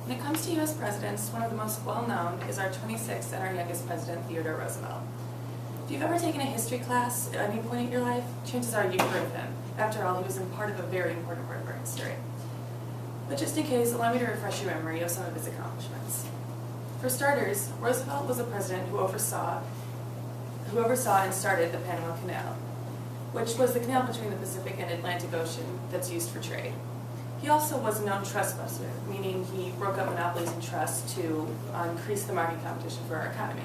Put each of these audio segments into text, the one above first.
When it comes to U.S. presidents, one of the most well-known is our 26th and our youngest president, Theodore Roosevelt. If you've ever taken a history class at any point in your life, chances are you've heard of him. After all, he was part of a very important part of our history. But just in case, allow me to refresh your memory of some of his accomplishments. For starters, Roosevelt was a president who oversaw and started the Panama Canal, which was the canal between the Pacific and Atlantic Ocean that's used for trade. He also was a known trust buster, meaning he broke up monopolies and trusts to increase the market competition for our economy.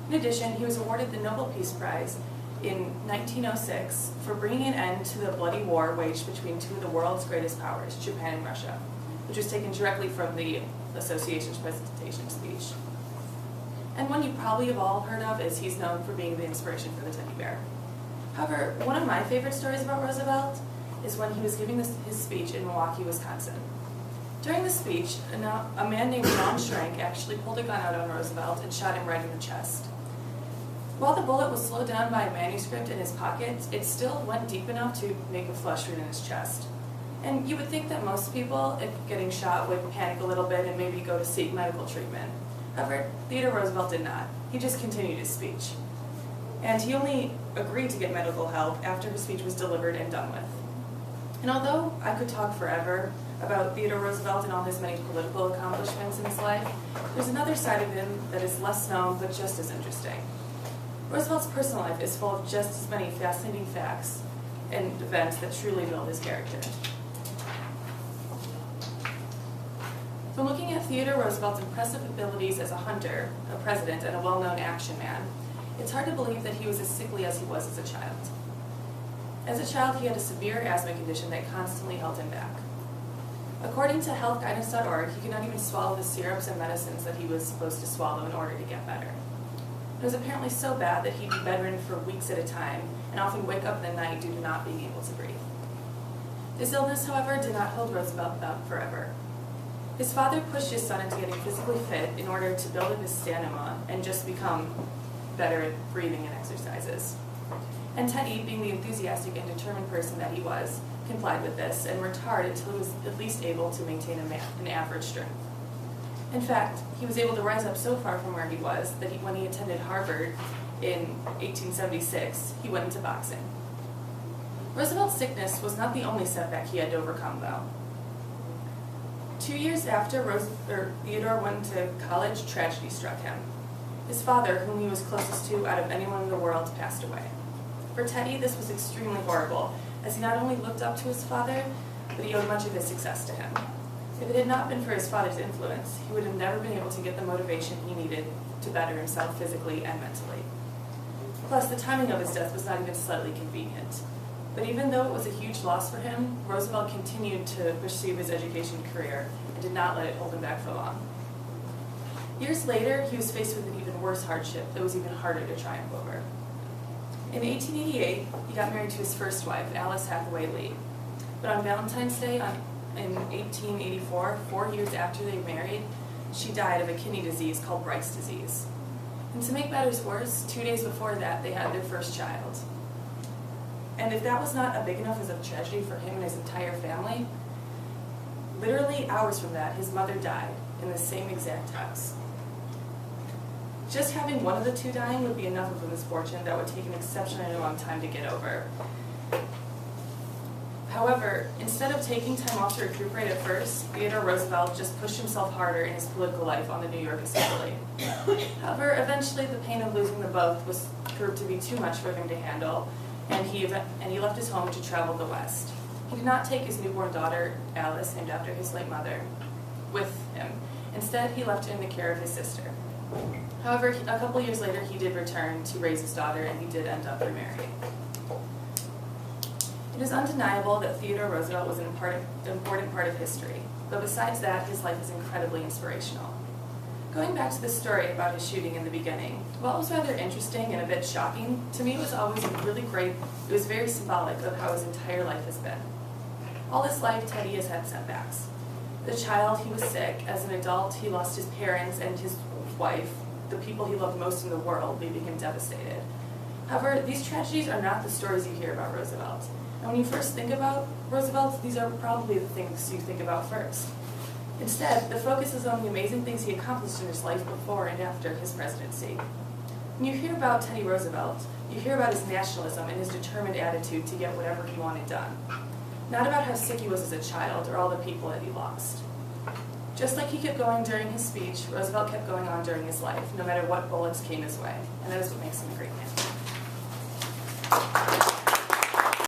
In addition, he was awarded the Nobel Peace Prize in 1906 for bringing an end to the bloody war waged between two of the world's greatest powers, Japan and Russia, which was taken directly from the association's presentation speech. And one you probably have all heard of is he's known for being the inspiration for the teddy bear. However, one of my favorite stories about Roosevelt is when he was giving his speech in Milwaukee, Wisconsin. During the speech, a man named John Schrank actually pulled a gun out on Roosevelt and shot him right in the chest. While the bullet was slowed down by a manuscript in his pocket, it still went deep enough to make a flush wound in his chest. And you would think that most people, if getting shot, would panic a little bit and maybe go to seek medical treatment. However, Theodore Roosevelt did not. He just continued his speech. And he only agreed to get medical help after his speech was delivered and done with. And although I could talk forever about Theodore Roosevelt and all his many political accomplishments in his life, there's another side of him that is less known but just as interesting. Roosevelt's personal life is full of just as many fascinating facts and events that truly build his character. From looking at Theodore Roosevelt's impressive abilities as a hunter, a president, and a well-known action man, it's hard to believe that he was as sickly as he was as a child. As a child, he had a severe asthma condition that constantly held him back. According to healthguidance.org, he could not even swallow the syrups and medicines that he was supposed to swallow in order to get better. It was apparently so bad that he'd be bedridden for weeks at a time and often wake up in the night due to not being able to breathe. This illness, however, did not hold Roosevelt up forever. His father pushed his son into getting physically fit in order to build up his stamina and just become better at breathing and exercises. And Teddy, being the enthusiastic and determined person that he was, complied with this and worked hard until he was at least able to maintain an average strength. In fact, he was able to rise up so far from where he was that when he attended Harvard in 1876, he went into boxing. Roosevelt's sickness was not the only setback he had to overcome, though. 2 years after Theodore went to college, tragedy struck him. His father, whom he was closest to out of anyone in the world, passed away. For Teddy, this was extremely horrible, as he not only looked up to his father, but he owed much of his success to him. If it had not been for his father's influence, he would have never been able to get the motivation he needed to better himself physically and mentally. Plus, the timing of his death was not even slightly convenient. But even though it was a huge loss for him, Roosevelt continued to pursue his education career and did not let it hold him back for long. Years later, he was faced with an even worse hardship that was even harder to triumph over. In 1888, he got married to his first wife, Alice Hathaway Lee. But on Valentine's Day in 1884, 4 years after they married, she died of a kidney disease called Bright's disease. And to make matters worse, 2 days before that, they had their first child. And if that was not a big enough as a tragedy for him and his entire family, literally hours from that, his mother died in the same exact house. Just having one of the two dying would be enough of a misfortune that would take an exceptionally long time to get over. However, instead of taking time off to recuperate at first, Theodore Roosevelt just pushed himself harder in his political life on the New York Assembly. However, eventually the pain of losing them both was proved to be too much for him to handle, and he left his home to travel the West. He did not take his newborn daughter, Alice, named after his late mother, with him. Instead, he left her in the care of his sister. However, a couple years later, he did return to raise his daughter, and he did end up remarrying. It is undeniable that Theodore Roosevelt was an important part of history, but besides that, his life is incredibly inspirational. Going back to the story about his shooting in the beginning, while it was rather interesting and a bit shocking, to me it was always really great. It was very symbolic of how his entire life has been. All his life, Teddy has had setbacks. As a child, he was sick. As an adult, he lost his parents and his wife, the people he loved most in the world, leaving him devastated. However, these tragedies are not the stories you hear about Roosevelt. And when you first think about Roosevelt, these are probably the things you think about first. Instead, the focus is on the amazing things he accomplished in his life before and after his presidency. When you hear about Teddy Roosevelt, you hear about his nationalism and his determined attitude to get whatever he wanted done. Not about how sick he was as a child or all the people that he lost. Just like he kept going during his speech, Roosevelt kept going on during his life, no matter what bullets came his way. And that is what makes him a great man.